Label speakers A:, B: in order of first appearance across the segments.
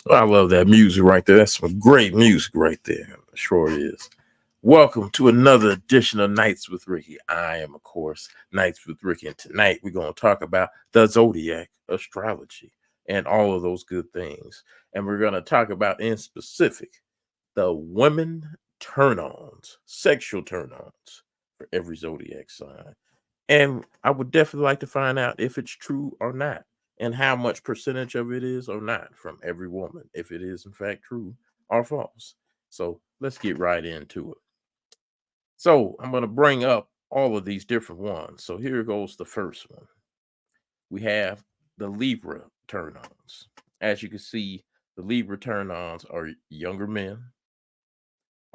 A: I love that music right there. That's some great music right there. Sure is. Welcome to another edition of Nights with Ricky. I am, of course, Nights with Ricky, and tonight we're going to talk about the Zodiac, astrology, and all of those good things. And we're going to talk about, in specific, the women turn-ons, sexual turn-ons for every Zodiac sign. And I would definitely like to find out if it's true or not, and how much percentage of it is or not from every woman, if it is in fact true or false. So let's get right into it. So I'm going to bring up all of these different ones. So here goes the first one. We have the Libra turn ons. As you can see, the Libra turn ons are younger men,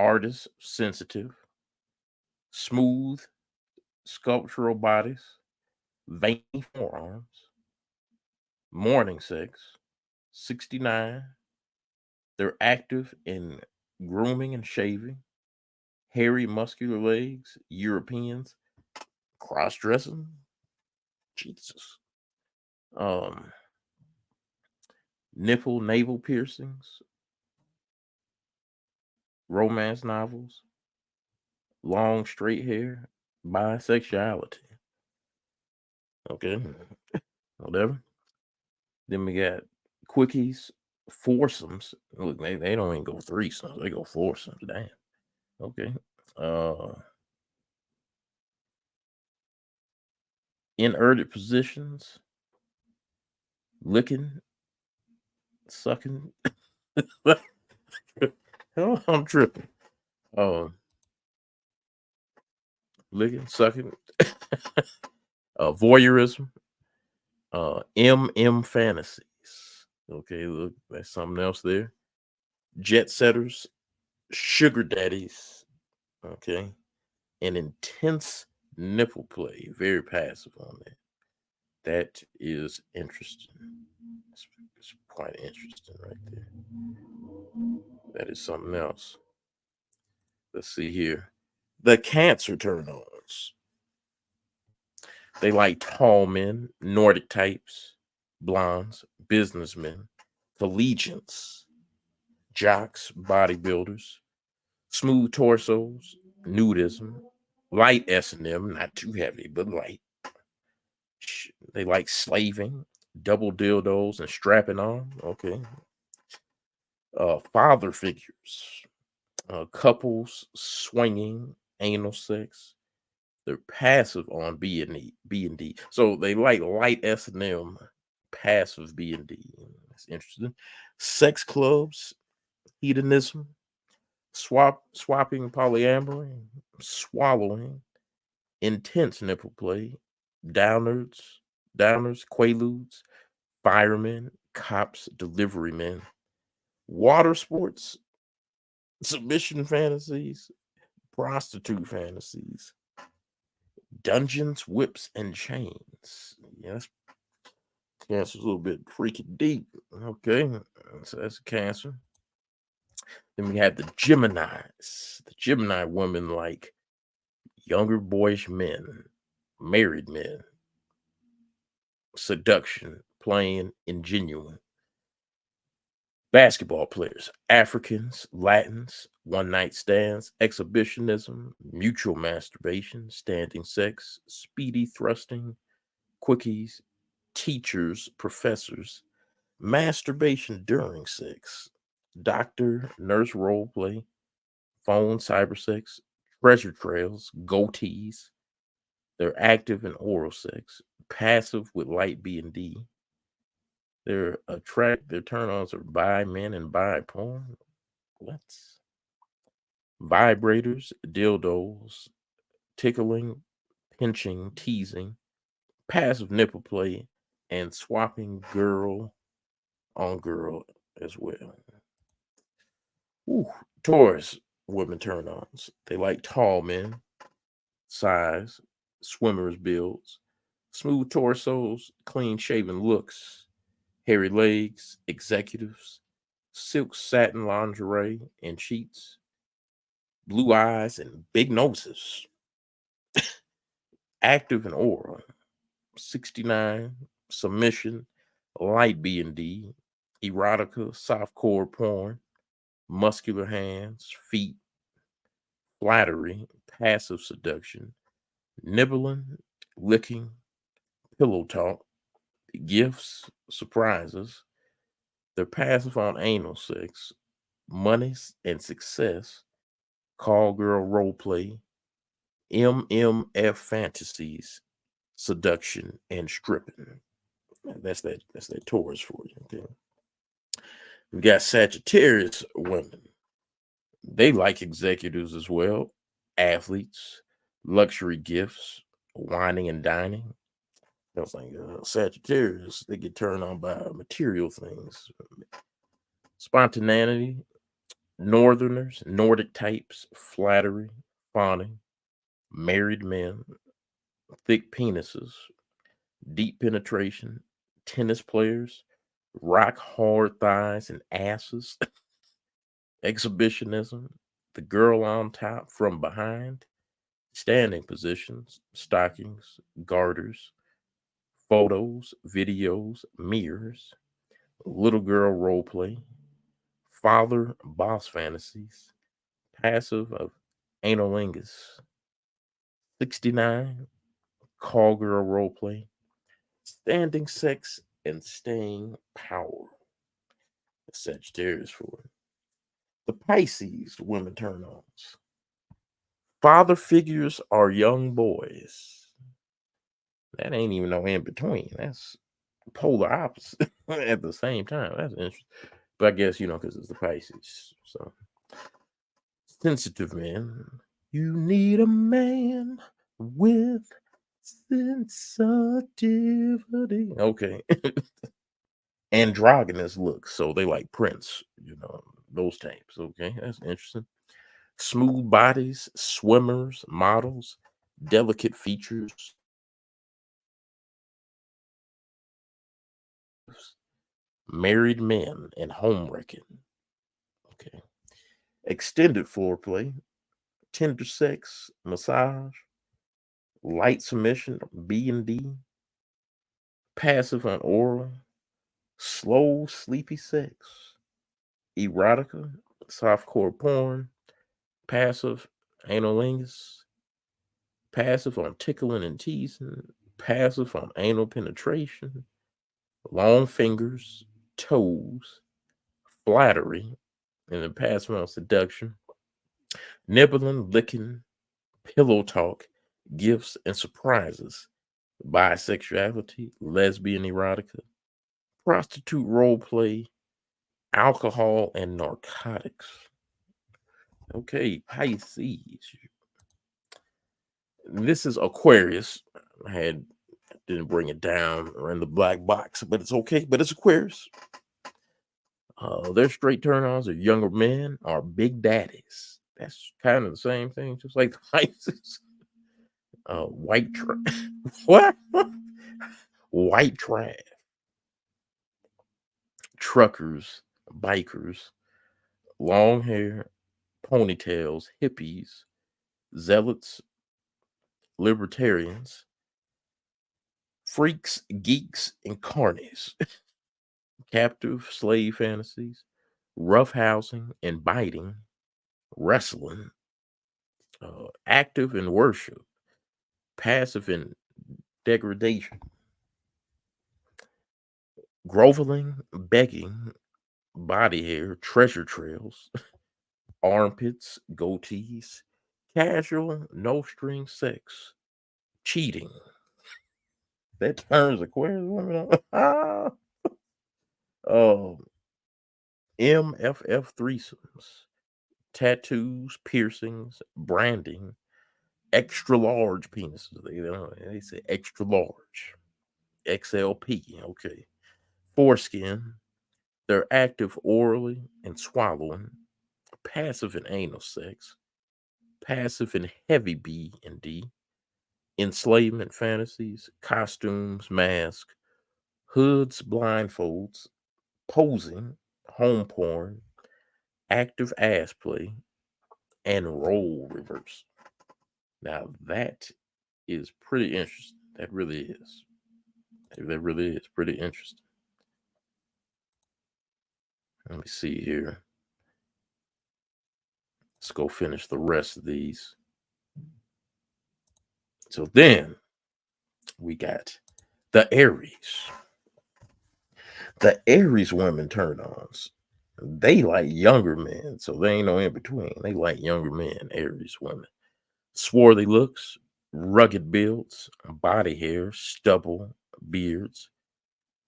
A: artists, sensitive, smooth, sculptural bodies, veiny forearms, morning sex, 69. They're active in grooming and shaving, hairy, muscular legs, Europeans, cross dressing. Jesus. Um, nipple, navel piercings, romance novels, long, straight hair, bisexuality. Okay, whatever. Then we got quickies, foursomes. Look, they don't even go threesomes, they go foursomes. Damn. Okay. Uh, Inverted positions, licking, sucking. Oh, I'm tripping. Um, Licking, sucking, voyeurism, fantasies. Okay, look, that's something else there. Jet setters, sugar daddies. Okay, and intense nipple play. Very passive on that. That is interesting. It's quite interesting right there. That is something else. Let's see here. The Cancer turn ons. They like tall men, Nordic types, blondes, businessmen, collegians, jocks, bodybuilders, smooth torsos, nudism, light S&M, not too heavy, but light. They like slaving, double dildos, and strapping on. Okay. Father figures, couples swinging, anal sex. They're passive on B and D. So they like light S&M, passive B&D. That's interesting. Sex clubs, hedonism, swapping polyamory, swallowing, intense nipple play, downers, quaaludes, firemen, cops, delivery men, water sports, submission fantasies, prostitute fantasies, dungeons, whips, and chains. Yes, Cancer's a little bit freaking deep. Okay, so that's Cancer. Then we have the Geminis. The Gemini women like younger boyish men, married men, seduction, playing, ingenuine. Basketball players, Africans, Latins, one night stands, exhibitionism, mutual masturbation, standing sex, speedy thrusting, quickies, teachers, professors, masturbation during sex, doctor, nurse role play, phone, cybersex, treasure trails, goatees. They're active in oral sex, passive with light B&D. Their turn-ons are bi men and bi porn. What? Vibrators, dildos, tickling, pinching, teasing, passive nipple play, and swapping girl on girl as well. Ooh, Taurus women turn-ons. They like tall men, size, swimmers builds, smooth torsos, clean shaven looks, hairy legs, executives, silk satin lingerie and sheets, blue eyes and big noses, active and oral, 69, submission, light B&D, erotica, softcore porn, muscular hands, feet, flattery, passive seduction, nibbling, licking, pillow talk, gifts, surprises. They're passive on anal sex, money and success, call girl role play, MMF fantasies, seduction, and stripping. That's that Taurus for you. Okay. We got Sagittarius women. They like executives as well, athletes, luxury gifts, whining and dining. I was like, Sagittarius, they get turned on by material things, spontaneity, northerners, Nordic types, flattery, fawning, married men, thick penises, deep penetration, tennis players, rock hard thighs and asses, exhibitionism, the girl on top from behind, standing positions, stockings, garters, photos, videos, mirrors, little girl role play, father boss fantasies, passive of analingus, 69, call girl role play, standing sex, and staying power. Sagittarius for it. The Pisces women turn ons. Father figures are young boys. That ain't even no in between. That's polar opposite at the same time. That's interesting. But I guess, because it's the Pisces. So, sensitive men. You need a man with sensitivity. Okay. Androgynous looks. So they like Prince, those types. Okay. That's interesting. Smooth bodies, swimmers, models, delicate features, married men, and home wrecking. Okay. Extended foreplay, tender sex, massage, light submission, B&D, passive on oral, slow, sleepy sex, erotica, softcore porn, passive analingus, passive on tickling and teasing, passive on anal penetration, long fingers, toes, flattery, and then passive on seduction, nibbling, licking, pillow talk, gifts, and surprises, bisexuality, lesbian erotica, prostitute role play, alcohol, and narcotics. Okay, Pisces. This is Aquarius. Didn't bring it down or in the black box, but it's okay. But it's Aquarius. Their straight turn-ons are younger men or big daddies. That's kind of the same thing, just like the Pisces. White what? White trash. Truckers, bikers, long hair, ponytails, hippies, zealots, libertarians, freaks, geeks, and carnies, captive slave fantasies, rough housing and biting, wrestling, active in worship, passive in degradation, groveling, begging, body hair, treasure trails, armpits, goatees, casual, no string sex, cheating. That turns Aquarius women on. Oh, MFF threesomes, tattoos, piercings, branding, extra large penises. They say extra large, XLP. Okay, foreskin. They're active orally and swallowing, passive in anal sex, passive in heavy B and D, enslavement fantasies, costumes, masks, hoods, blindfolds, posing, home porn, active ass play, and role reverse. Now that is pretty interesting. That really is. That really is pretty interesting. Let me see here. Let's go finish the rest of these. So then we got the Aries. The Aries women turn-ons. They like younger men, so they ain't no in between. They like younger men, Aries women. Swarthy looks, rugged builds, body hair, stubble, beards.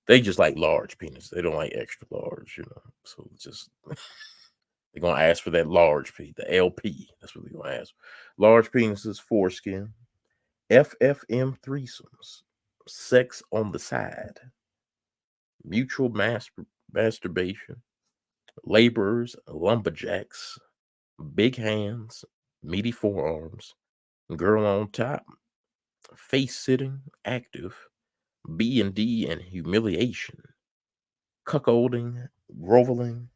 A: They just like large penis. They don't like extra large, you know. So just they're gonna ask for that large P, the LP. That's what they're gonna ask. Large penises, foreskin, FFM threesomes, sex on the side, mutual masturbation, laborers, lumberjacks, big hands, meaty forearms, girl on top, face sitting, active, B&D and humiliation, cuckolding, groveling,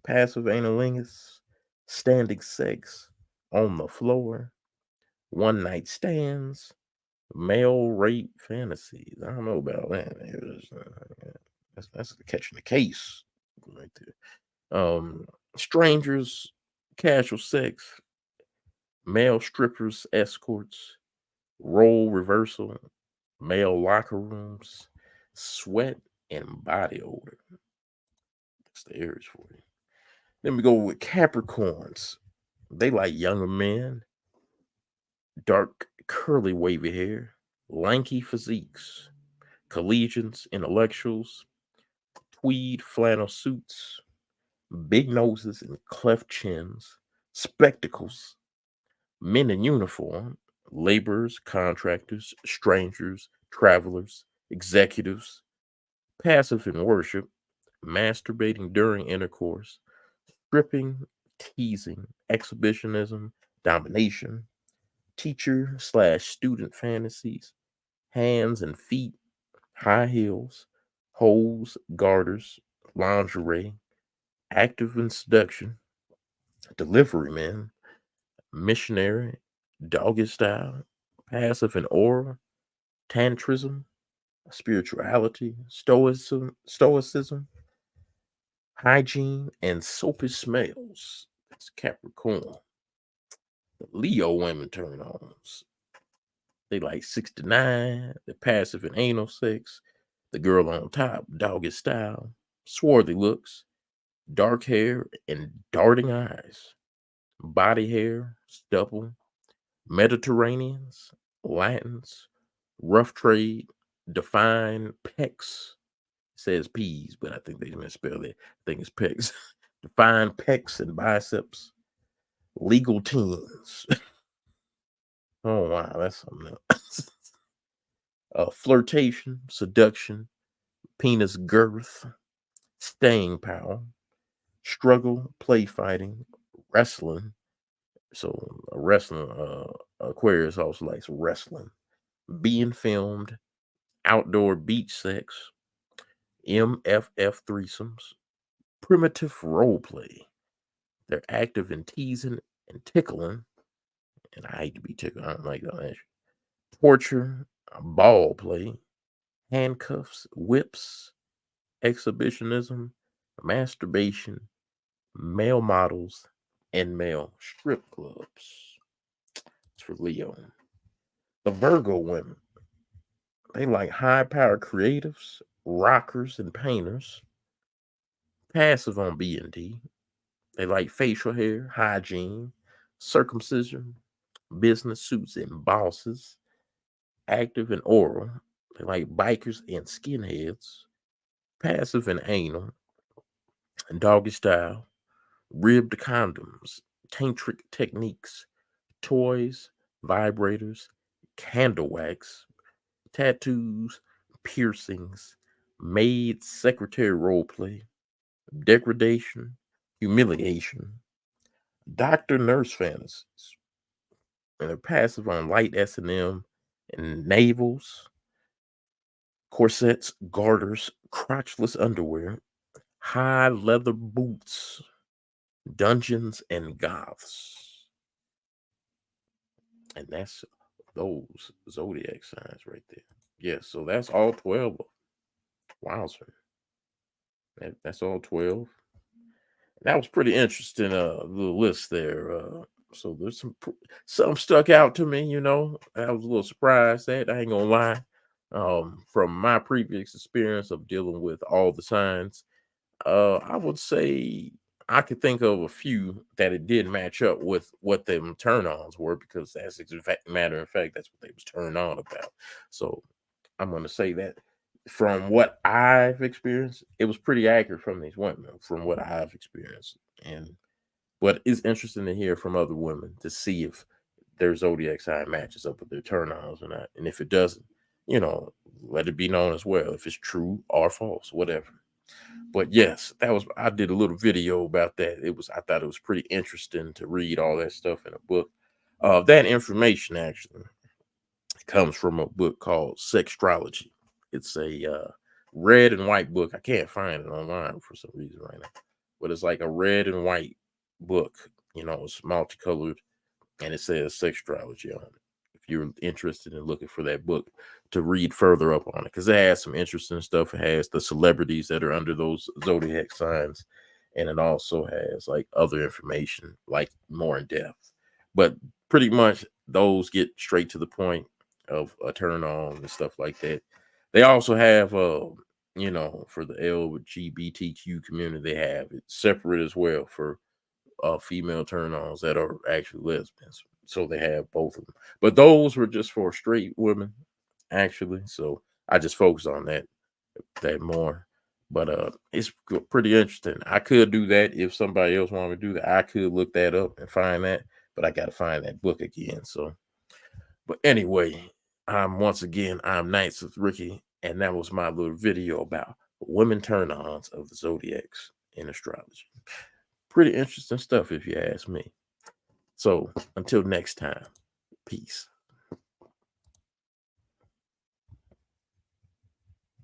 A: passive analingus, standing sex, on the floor, one night stands, male rape fantasies. I don't know about that. That's catching the case right there. Strangers, casual sex, male strippers, escorts, role reversal, male locker rooms, sweat, and body odor. That's the Aries for you. Then we go with Capricorns. They like younger men, dark, curly, wavy hair, lanky physiques, collegians, intellectuals, tweed flannel suits, big noses and cleft chins, spectacles, men in uniform, laborers, contractors, strangers, travelers, executives, passive in worship, masturbating during intercourse, stripping, teasing, exhibitionism, domination, teacher slash student fantasies, hands and feet, high heels, hose, garters, lingerie, active in seduction, delivery man, missionary, doggy style, passive and oral, tantrism, spirituality, stoicism, hygiene, and soapy smells. That's Capricorn. The Leo women turn-ons. They like 69, the passive and anal sex, the girl on top, doggy style, swarthy looks, dark hair and darting eyes, body hair, stubble, Mediterraneans, Latins, rough trade, define pecs. Says P's, but I think they misspelled it. I think it's pecs. Define pecs and biceps, legal teens. Oh wow, that's something else. Flirtation, seduction, penis girth, staying power, struggle, play fighting, wrestling. So wrestling, Aquarius also likes wrestling. Being filmed, outdoor beach sex, MFF threesomes, primitive role play. They're active in teasing and tickling, and I hate to be tickled. I don't like that. Torture, ball play, handcuffs, whips, exhibitionism, masturbation, male models, and male strip clubs. It's for Leo. The Virgo women, they like high power creatives, rockers, and painters. Passive on B&D. They like facial hair, hygiene, circumcision, business suits and bosses. Active and oral. They like bikers and skinheads. Passive and anal, and doggy style, ribbed condoms, tantric techniques, toys, vibrators, candle wax, tattoos, piercings, maid secretary role play, degradation, humiliation, doctor nurse fantasies, and they're passive on light S&M and navels, corsets, garters, crotchless underwear, high leather boots, dungeons, and goths. And that's those zodiac signs right there. Yeah, so that's all 12. Wowzer. That's all 12. That was pretty interesting, little list there. So there's some stuck out to me, I was a little surprised at. I ain't gonna lie. From my previous experience of dealing with all the signs, I would say I could think of a few that it did match up with what them turn-ons were, because that's matter of fact, that's what they was turned on about. So I'm gonna say that from what I've experienced, it was pretty accurate from these women, from what I've experienced. And but it's interesting to hear from other women to see if their zodiac sign matches up with their turn-ons or not. And if it doesn't, let it be known as well if it's true or false, whatever. But yes, I did a little video about that. I thought it was pretty interesting to read all that stuff in a book. That information actually comes from a book called Sextrology. It's a red and white book. I can't find it online for some reason right now, but it's like a red and white book. It's multicolored, and it says Sextrology on it. If you're interested in looking for that book to read further up on it, because it has some interesting stuff. It has the celebrities that are under those zodiac signs, and it also has like other information, like more in depth. But pretty much those get straight to the point of a turn on and stuff like that. They also have for the LGBTQ community, they have it separate as well for female turn-ons that are actually lesbians. So they have both of them. But those were just for straight women, actually. So I just focus on that more. But it's pretty interesting. I could do that if somebody else wanted to do that. I could look that up and find that, but I gotta find that book again. So, but anyway, I'm Nights with Ricky, and that was my little video about women turn-ons of the zodiacs in astrology. Pretty interesting stuff, if you ask me. So until next time, peace.